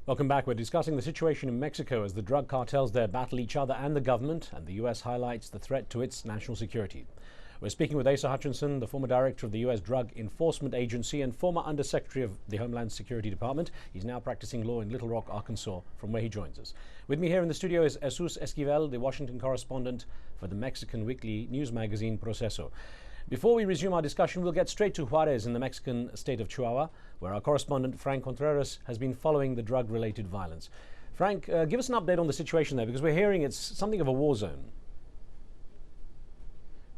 Welcome back. We're discussing the situation in Mexico as the drug cartels there battle each other and the government, and the U.S. highlights the threat to its national security. We're speaking with Asa Hutchinson, the former director of the U.S. Drug Enforcement Agency and former Undersecretary of the Homeland Security Department. He's now practicing law in Little Rock, Arkansas, from where he joins us. With me here in the studio is Jesus Esquivel, the Washington correspondent for the Mexican weekly news magazine Proceso. Before we resume our discussion, we'll get straight to Juarez in the Mexican state of Chihuahua, where our correspondent Frank Contreras has been following the drug-related violence. Frank, give us an update on the situation there, because we're hearing it's something of a war zone.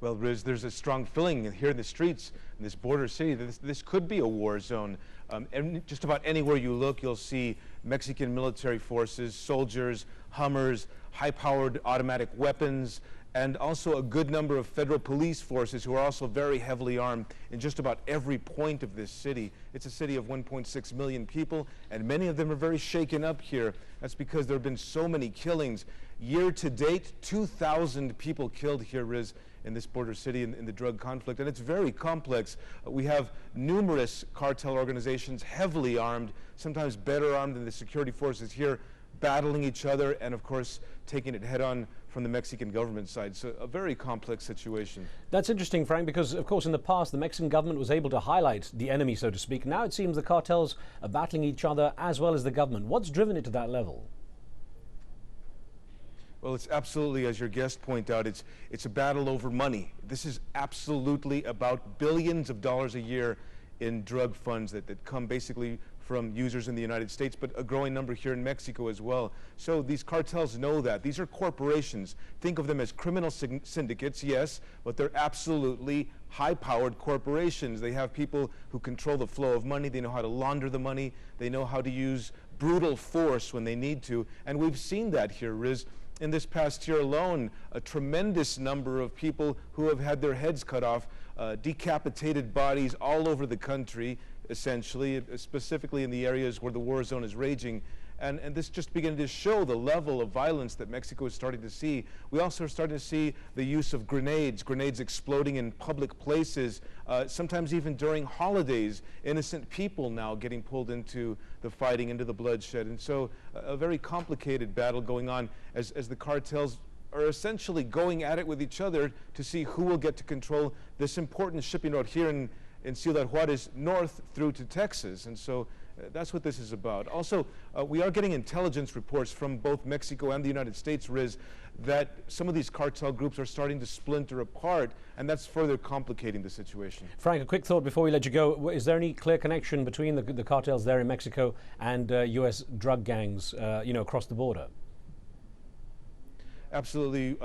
Well, Riz, there's a strong feeling here in the streets in this border city that this could be a war zone. And just about anywhere you look, you'll see Mexican military forces, soldiers, Hummers, high-powered automatic weapons, and also a good number of federal police forces who are also very heavily armed in just about every point of this city. It's a city of 1.6 million people, and many of them are very shaken up here. That's because there have been so many killings. Year to date, 2,000 people killed here, Riz, in this border city in the drug conflict, and it's very complex. We have numerous cartel organizations, heavily armed, sometimes better armed than the security forces here, battling each other, and of course taking it head on from the Mexican government side. So a very complex situation. That's interesting, Frank, because of course in the past the Mexican government was able to highlight the enemy, so to speak. Now it seems the cartels are battling each other as well as the government. What's driven it to that level? Well, it's absolutely, as your guest pointed out, it's a battle over money. This is absolutely about billions of dollars a year in drug funds that come basically from users in the United States, but a growing number here in Mexico as well. So these cartels know that. These are corporations. Think of them as criminal syndicates, yes, but they're absolutely high-powered corporations. They have people who control the flow of money. They know how to launder the money. They know how to use brutal force when they need to. And we've seen that here, Riz. In this past year alone, a tremendous number of people who have had their heads cut off, decapitated bodies all over the country, essentially, specifically in the areas where the war zone is raging. And this just began to show the level of violence that Mexico is starting to see. We also are starting to see the use of grenades exploding in public places, sometimes even during holidays, innocent people now getting pulled into the fighting, into the bloodshed. And so a very complicated battle going on as the cartels are essentially going at it with each other to see who will get to control this important shipping route here in Ciudad Juarez north through to Texas. And so that's what this is about. Also, we are getting intelligence reports from both Mexico and the United States, Riz, that some of these cartel groups are starting to splinter apart, and that's further complicating the situation. Frank, a quick thought before we let you go. Is there any clear connection between the cartels there in Mexico and U.S. drug gangs, across the border? Absolutely.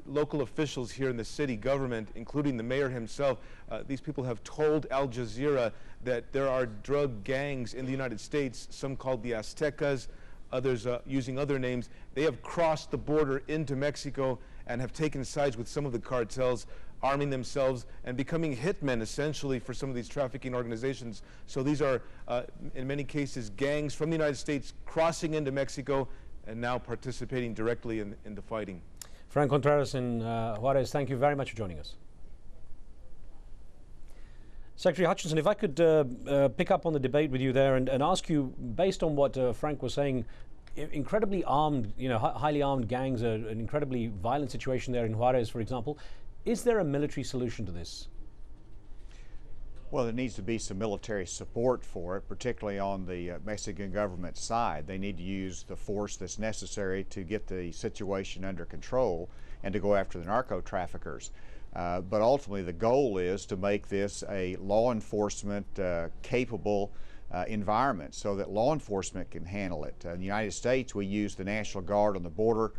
Local officials here in the city government, including the mayor himself, these people have told Al Jazeera that there are drug gangs in the United States, some called the Aztecas, others using other names. They have crossed the border into Mexico and have taken sides with some of the cartels, arming themselves and becoming hitmen essentially for some of these trafficking organizations. So these are, in many cases, gangs from the United States crossing into Mexico and now participating directly in the fighting. Frank Contreras in Juarez, thank you very much for joining us. Secretary Hutchinson, if I could pick up on the debate with you there and ask you, based on what Frank was saying, incredibly armed, highly armed gangs, an incredibly violent situation there in Juarez, for example. Is there a military solution to this? Well, there needs to be some military support for it, particularly on the Mexican government side. They need to use the force that's necessary to get the situation under control and to go after the narco traffickers. But ultimately, the goal is to make this a law enforcement capable environment so that law enforcement can handle it. In the United States, we use the National Guard on the border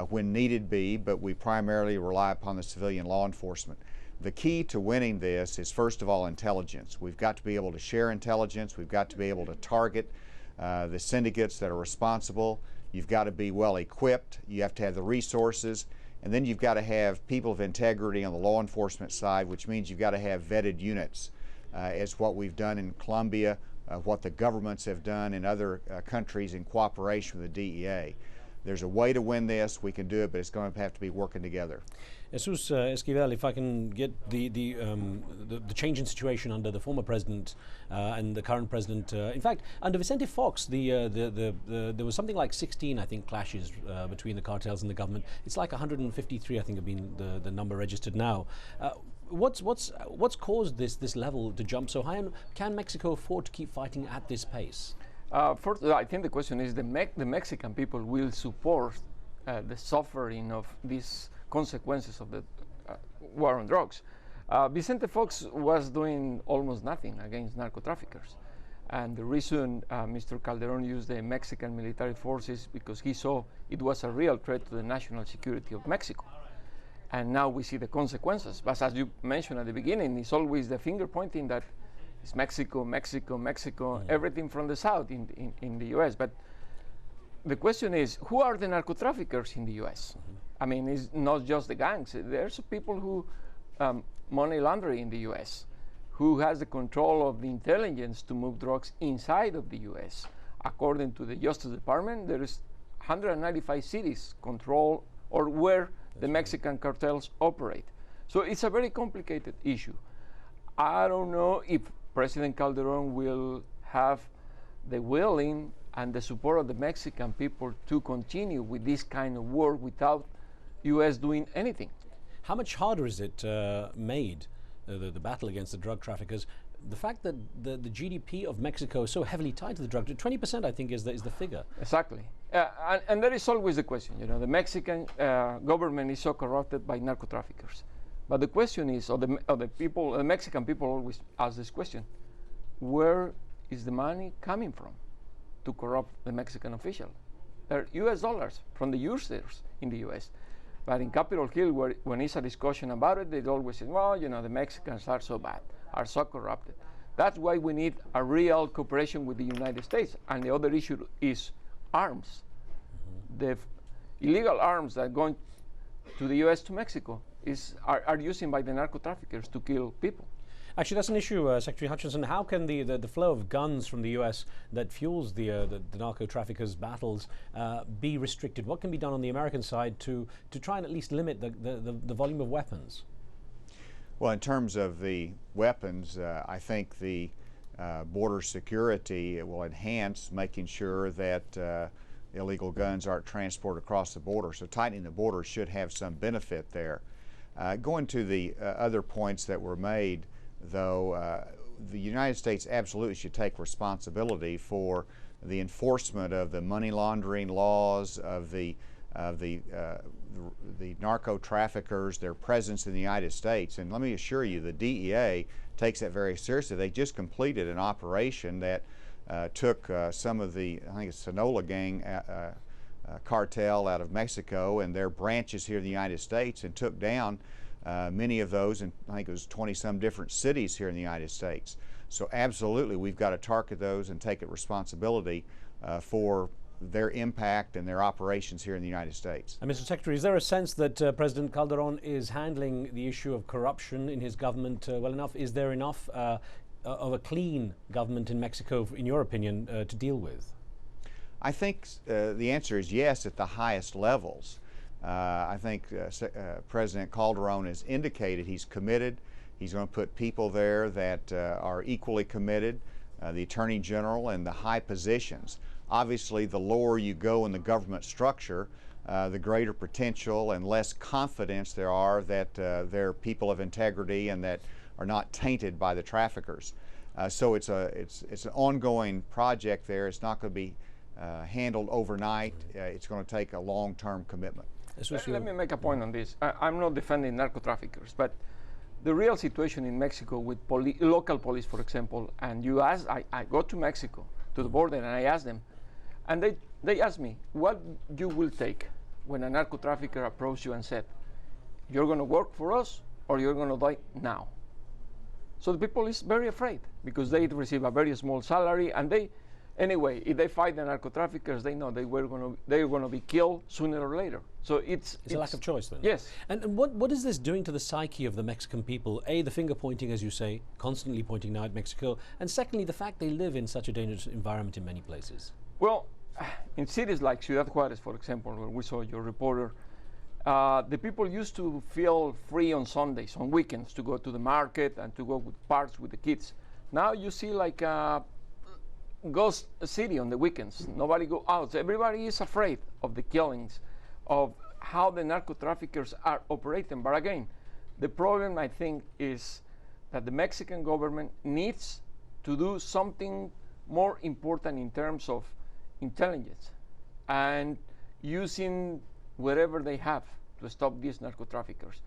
when needed be, but we primarily rely upon the civilian law enforcement. The key to winning this is, first of all, intelligence. We've got to be able to share intelligence. We've got to be able to target the syndicates that are responsible. You've got to be well equipped. You have to have the resources. And then you've got to have people of integrity on the law enforcement side, which means you've got to have vetted units, as what we've done in Colombia, what the governments have done in other countries in cooperation with the DEA. there's a way to win this. We can do it, but it's going to have to be working together. Jesus Esquivel, if I can get the change in situation under the former president and the current president. In fact, under Vicente Fox, there was something like 16, I think, clashes between the cartels and the government. It's like 153, I think, have been the number registered now. What's caused this level to jump so high, and can Mexico afford to keep fighting at this pace? First, I think the question is the Mexican people will support the suffering of these consequences of the war on drugs. Vicente Fox was doing almost nothing against narco traffickers, and the reason Mr. Calderon used the Mexican military forces because he saw it was a real threat to the national security of Mexico. And now we see the consequences. But as you mentioned at the beginning, it's always the finger pointing that it's Mexico, Mexico, Mexico, everything from the south in the U.S. But the question is, who are the narco traffickers in the U.S.? I mean, it's not just the gangs. There's people who money laundering in the U.S., who has the control of the intelligence to move drugs inside of the U.S. According to the Justice Department, there is 195 cities control or where the Mexican cartels operate. So it's a very complicated issue. I don't know if President Calderon will have the willing and the support of the Mexican people to continue with this kind of work without U.S. doing anything. How much harder is it made, the battle against the drug traffickers? The fact that the GDP of Mexico is so heavily tied to the drug, 20% I think is the figure. Exactly. And there is always the question, you know, the Mexican government is so corrupted by narco traffickers. But the question is, or the people, the Mexican people always ask this question, where is the money coming from to corrupt the Mexican official? They're US dollars from the users in the US. But in Capitol Hill, when it's a discussion about it, they always say, well, you know, the Mexicans are so bad, are so corrupted. That's why we need a real cooperation with the United States. And the other issue is arms. The illegal arms that are going to the US to Mexico are used by the narco traffickers to kill people. Actually, that's an issue, Secretary Hutchinson. How can the flow of guns from the U.S. that fuels the narco traffickers' battles be restricted? What can be done on the American side to try and at least limit the volume of weapons? Well, in terms of the weapons, I think the border security will enhance making sure that illegal guns aren't transported across the border. So tightening the border should have some benefit there. Going to the other points that were made, though, the United States absolutely should take responsibility for the enforcement of the money laundering laws, of the narco traffickers, their presence in the United States. And let me assure you, the DEA takes that very seriously. They just completed an operation that took some of the, I think it's Sonora gang cartel out of Mexico and their branches here in the United States, and took down many of those, and I think it was 20-some different cities here in the United States. So absolutely, we've got to target those and take responsibility for their impact and their operations here in the United States. And Mr. Secretary, is there a sense that President Calderon is handling the issue of corruption in his government well enough? Is there enough of a clean government in Mexico, in your opinion, to deal with? I think the answer is yes at the highest levels. I think President Calderon has indicated he's committed. He's going to put people there that are equally committed, the Attorney General and the high positions. Obviously, the lower you go in the government structure, the greater potential and less confidence there are that they're people of integrity and that are not tainted by the traffickers. So it's an ongoing project there. It's not going to be handled overnight. It's going to take a long-term commitment. Let me make a point on this. I'm not defending narco traffickers, but the real situation in Mexico with local police, for example, and you ask, I go to Mexico, to the border, and I ask them, and they ask me, what you will take when a narco trafficker approaches you and said, you're going to work for us or you're going to die now? So the people is very afraid because they receive a very small salary, and anyway, if they fight the narco traffickers, they know they're going to be killed sooner or later. So it's a lack of choice then. Yes. And what is this doing to the psyche of the Mexican people? A, the finger pointing, as you say, constantly pointing now at Mexico, and secondly, the fact they live in such a dangerous environment in many places. Well, in cities like Ciudad Juarez, for example, where we saw your reporter, the people used to feel free on Sundays, on weekends, to go to the market and to go with parks with the kids. Now you see like a ghost city on the weekends. Nobody go out. Everybody is afraid of the killings, of how the narco traffickers are operating. But again, the problem, I think, is that the Mexican government needs to do something more important in terms of intelligence and using wherever they have to stop these narco traffickers.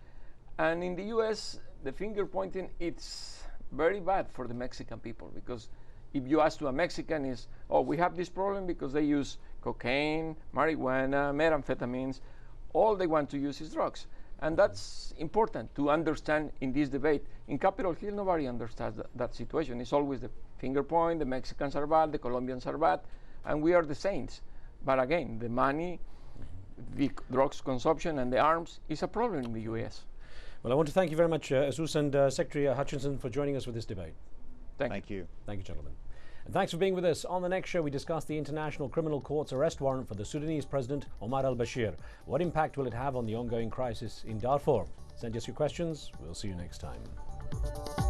And in the US, the finger pointing, it's very bad for the Mexican people, because if you ask to a Mexican is, oh, we have this problem because they use cocaine, marijuana, methamphetamines. All they want to use is drugs. And that's important to understand in this debate. In Capitol Hill, nobody understands that situation. It's always the finger point, the Mexicans are bad, the Colombians are bad, and we are the saints. But again, the money, the drugs consumption, and the arms is a problem in the US. Well, I want to thank you very much, Jesus, and Secretary Hutchinson, for joining us for this debate. Thank you. Thank you, gentlemen. And thanks for being with us. On the next show, we discuss the International Criminal Court's arrest warrant for the Sudanese President Omar al-Bashir. What impact will it have on the ongoing crisis in Darfur? Send us your questions. We'll see you next time.